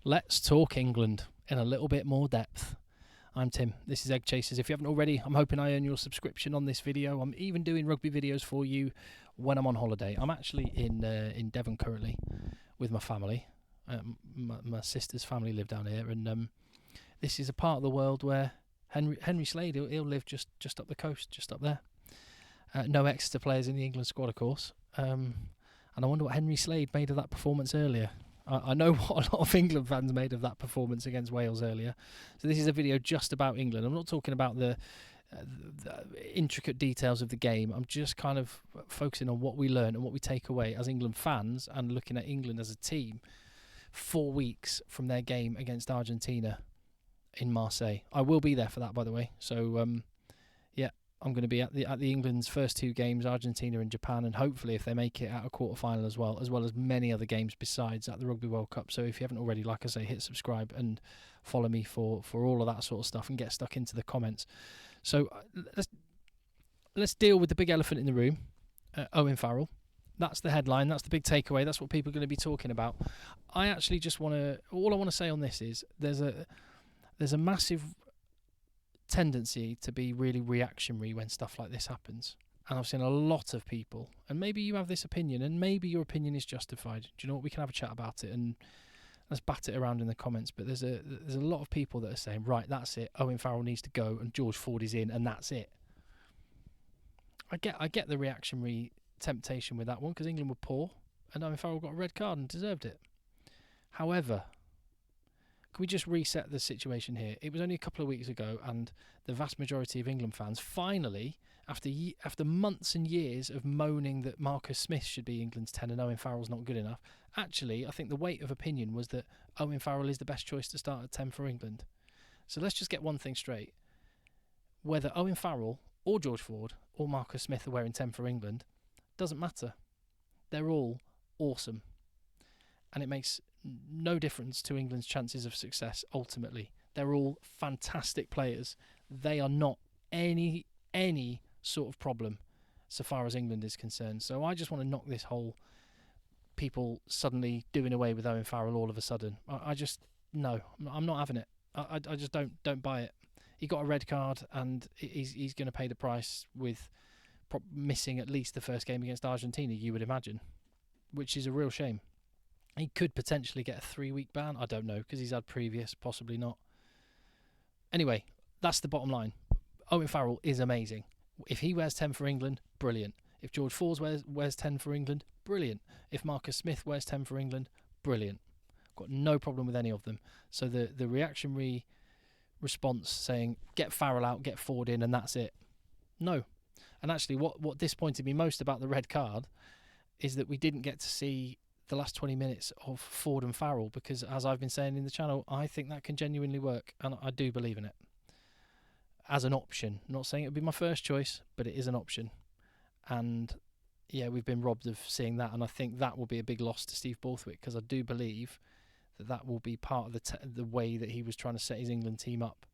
Let's talk England in a little bit more depth. I'm Tim, this is Egg Chasers. If you haven't already, I'm hoping I earn your subscription on this video. I'm even doing rugby videos for you when I'm on holiday. I'm actually in Devon currently with my family. My sister's family live down here, and this is a part of the world where Henry Slade, he'll live just up the coast, just up there. No Exeter players in the England squad, of course. And I wonder what Henry Slade made of that performance earlier. I know what a lot of England fans made of that performance against Wales earlier. So this is a video just about England. I'm not talking about the intricate details of the game. I'm just kind of focusing on what we learn and what we take away as England fans, and looking at England as a team 4 weeks from their game against Argentina in Marseille. I will be there for that, by the way. So I'm going to be at the England's first two games, Argentina and Japan, and hopefully if they make it out a quarter-final as well as many other games besides at the Rugby World Cup. So if you haven't already, like I say, hit subscribe and follow me for all of that sort of stuff and get stuck into the comments. So let's deal with the big elephant in the room, Owen Farrell. That's the headline, that's the big takeaway, that's what people are going to be talking about. I actually just want to, all I want to say on this is there's a massive tendency to be really reactionary when stuff like this happens, and I've seen a lot of people, and maybe you have this opinion and maybe your opinion is justified. Do you know what, we can have a chat about it and let's bat it around in the comments. But there's a lot of people that are saying, right, that's it, Owen Farrell needs to go and George Ford is in and that's it. I get the reactionary temptation with that one because England were poor and Owen Farrell got a red card and deserved it. However, can we just reset the situation here? It was only a couple of weeks ago, and the vast majority of England fans finally, after months and years of moaning that Marcus Smith should be England's 10 and Owen Farrell's not good enough, actually, I think the weight of opinion was that Owen Farrell is the best choice to start at 10 for England. So let's just get one thing straight. Whether Owen Farrell or George Ford or Marcus Smith are wearing 10 for England, doesn't matter. They're all awesome. And it makes no difference to England's chances of success ultimately. They're all fantastic players. They are not any sort of problem so far as England is concerned. So I just want to knock this whole people suddenly doing away with Owen Farrell all of a sudden. No, I'm not having it. I just don't buy it. He got a red card and he's going to pay the price with missing at least the first game against Argentina, you would imagine, which is a real shame. He could potentially get a 3-week ban. I don't know, because he's had previous, possibly not. Anyway, that's the bottom line. Owen Farrell is amazing. If he wears 10 for England, brilliant. If George Ford wears 10 for England, brilliant. If Marcus Smith wears 10 for England, brilliant. Got no problem with any of them. So the reactionary response saying, get Farrell out, get Ford in, and that's it. No. And actually, what disappointed me most about the red card is that we didn't get to see the last 20 minutes of Ford and Farrell, because as I've been saying in the channel, I think that can genuinely work, and I do believe in it as an option. I'm not saying it would be my first choice, but it is an option. And yeah, we've been robbed of seeing that, and I think that will be a big loss to Steve Borthwick, because I do believe that will be part of the way that he was trying to set his England team up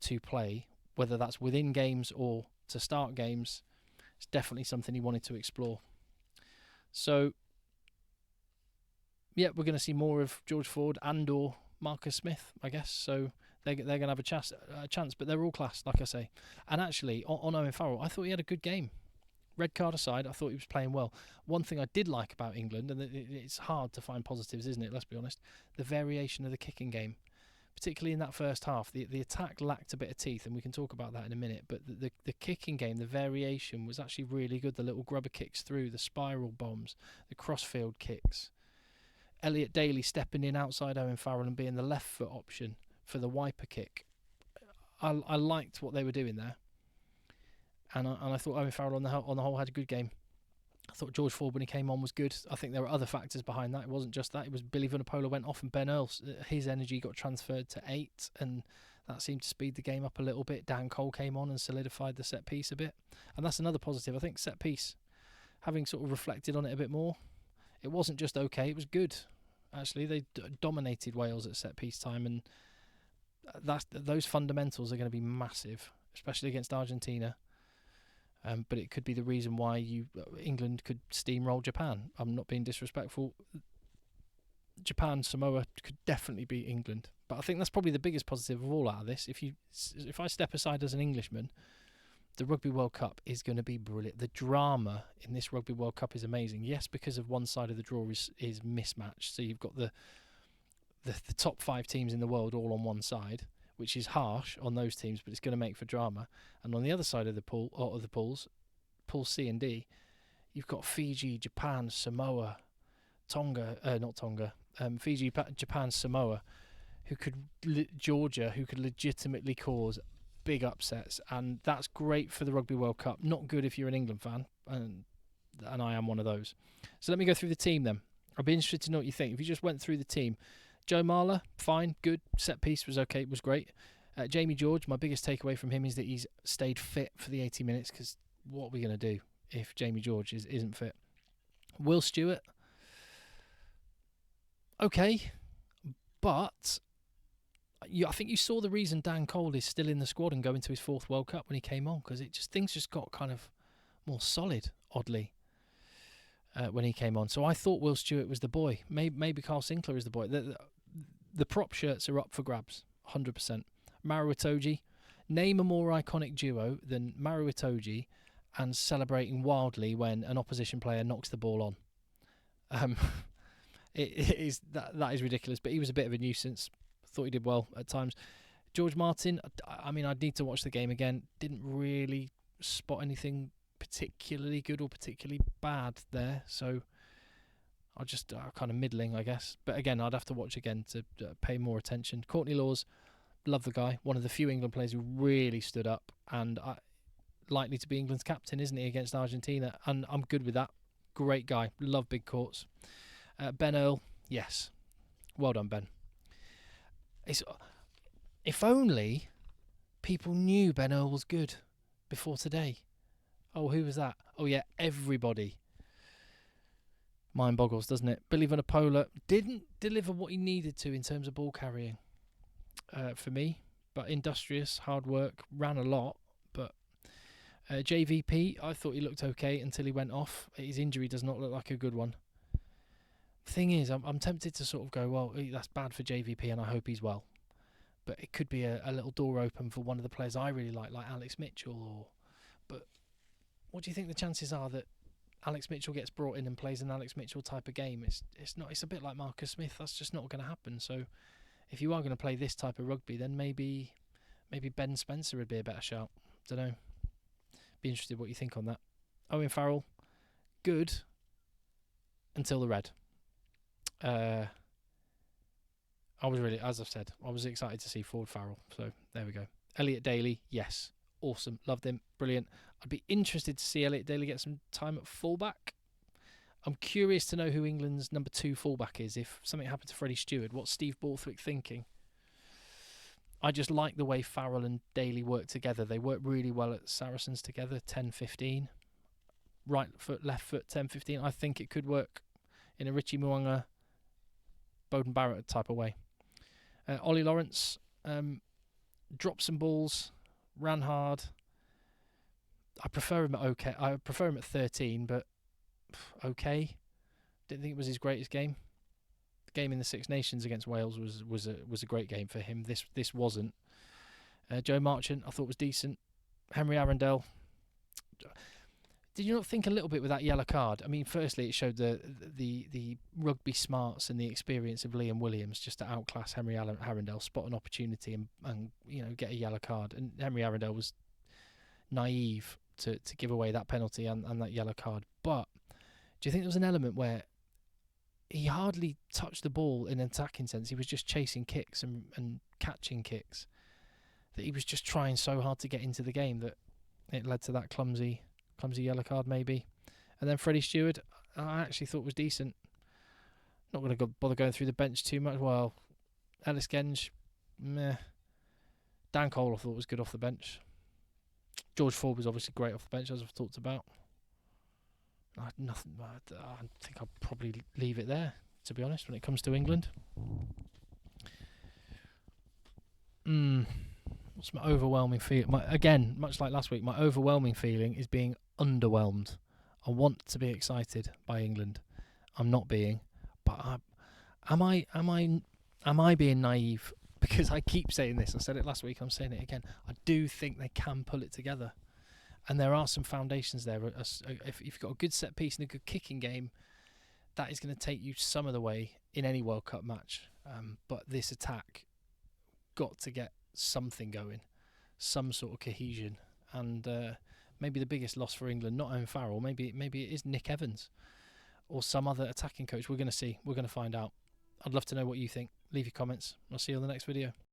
to play, whether that's within games or to start games. It's definitely something he wanted to explore. So yeah, we're going to see more of George Ford and or Marcus Smith, I guess. So they're going to have a chance, but they're all class, like I say. And actually, on Owen Farrell, I thought he had a good game. Red card aside, I thought he was playing well. One thing I did like about England, and it's hard to find positives, isn't it? Let's be honest. The variation of the kicking game, particularly in that first half. The attack lacked a bit of teeth, and we can talk about that in a minute. But the kicking game, the variation was actually really good. The little grubber kicks through, the spiral bombs, the crossfield kicks. Elliot Daly stepping in outside Owen Farrell and being the left foot option for the wiper kick. I liked what they were doing there, and I thought Owen Farrell on the whole had a good game. I thought George Ford when he came on was good. I think there were other factors behind that. It wasn't just that. It was Billy Vunipola went off and Ben Earl, his energy got transferred to 8, and that seemed to speed the game up a little bit. Dan Cole came on and solidified the set piece a bit, and that's another positive. I think set piece, having sort of reflected on it a bit more, it wasn't just okay, it was good. Actually, they dominated Wales at set-piece time, and those fundamentals are going to be massive, especially against Argentina. But it could be the reason why England could steamroll Japan. I'm not being disrespectful. Japan, Samoa could definitely beat England. But I think that's probably the biggest positive of all out of this. If I step aside as an Englishman, the Rugby World Cup is going to be brilliant. The drama in this Rugby World Cup is amazing. Yes, because of one side of the draw is mismatched. So you've got the top 5 teams in the world all on one side, which is harsh on those teams, but it's going to make for drama. And on the other side of the pool, or of the pools, Pool C and D, you've got Fiji, Japan, Samoa, Fiji, Japan, Samoa, Georgia, who could legitimately cause big upsets, and that's great for the Rugby World Cup. Not good if you're an England fan, and I am one of those. So let me go through the team then. I'd be interested to know what you think. If you just went through the team, Joe Marler, fine, good. Set piece was okay, was great. Jamie George, my biggest takeaway from him is that he's stayed fit for the 80 minutes, because what are we going to do if Jamie George isn't fit? Will Stewart, okay, but I think you saw the reason Dan Cole is still in the squad and going to his 4th World Cup when he came on, because things just got kind of more solid, oddly, when he came on. So I thought Will Stewart was the boy. Maybe Carl Sinclair is the boy. The prop shirts are up for grabs, 100%. Maro Itoje, name a more iconic duo than Maro Itoje and celebrating wildly when an opposition player knocks the ball on. It is that is ridiculous, but he was a bit of a nuisance. Thought he did well at times. George Martin, I mean, I'd need to watch the game again. Didn't really spot anything particularly good or particularly bad there, so I'll just kind of middling, I guess. But again, I'd have to watch again to pay more attention. Courtney Laws, love the guy. One of the few England players who really stood up, and likely to be England's captain, isn't he, against Argentina? And I'm good with that. Great guy. Love big courts. Ben Earl, yes. Well done, Ben. If only people knew Ben Earl was good before today. Oh, who was that? Oh, yeah, everybody. Mind boggles, doesn't it? Billy Vunipola didn't deliver what he needed to in terms of ball carrying for me, but industrious, hard work, ran a lot. But JVP, I thought he looked okay until he went off. His injury does not look like a good one. Thing is, I'm tempted to sort of go, well, that's bad for JVP and I hope he's well. But it could be a little door open for one of the players I really like Alex Mitchell. But what do you think the chances are that Alex Mitchell gets brought in and plays an Alex Mitchell type of game? It's a bit like Marcus Smith. That's just not going to happen. So if you are going to play this type of rugby, then maybe Ben Spencer would be a better shout. Don't know. Be interested what you think on that. Owen Farrell, good until the red. I was really, as I've said, I was excited to see Ford Farrell. So there we go. Elliot Daly, yes, awesome, loved him, brilliant. I'd be interested to see Elliot Daly get some time at fullback. I'm curious to know who England's number 2 fullback is. If something happened to Freddie Stewart, what's Steve Borthwick thinking? I just like the way Farrell and Daly work together. They work really well at Saracens together, 10-15. Right foot, left foot, 10-15. I think it could work in a Richie Mwanga, Bowden Barrett type of way. Ollie Lawrence dropped some balls, ran hard. I prefer him at 13, but okay. Didn't think it was his greatest game. The game in the Six Nations against Wales was a great game for him. This wasn't. Joe Marchant I thought was decent. Henry Arundel. Did you not think a little bit with that yellow card? I mean, firstly, it showed the rugby smarts and the experience of Liam Williams just to outclass Henry Arundel, spot an opportunity and get a yellow card. And Henry Arundel was naive to give away that penalty and that yellow card. But do you think there was an element where he hardly touched the ball in an attacking sense? He was just chasing kicks and catching kicks. That he was just trying so hard to get into the game that it led to that clumsy yellow card maybe. And then Freddie Stewart I actually thought was decent. Not going to bother going through the bench too much. Well, Ellis Genge, meh. Dan Cole I thought was good off the bench. George Ford was obviously great off the bench, as I've talked about. I think I'll probably leave it there, to be honest, when it comes to England. What's my overwhelming feeling? Again, much like last week, my overwhelming feeling is being underwhelmed. I want to be excited by England. I'm not being, but Am I being naive? Because I keep saying this. I said it last week. I'm saying it again. I do think they can pull it together, and there are some foundations there. If you've got a good set piece and a good kicking game, that is going to take you some of the way in any World Cup match. But this attack got to get something going, some sort of cohesion, and maybe the biggest loss for England, not Owen Farrell. Maybe it is Nick Evans or some other attacking coach. We're going to see. We're going to find out. I'd love to know what you think. Leave your comments. I'll see you on the next video.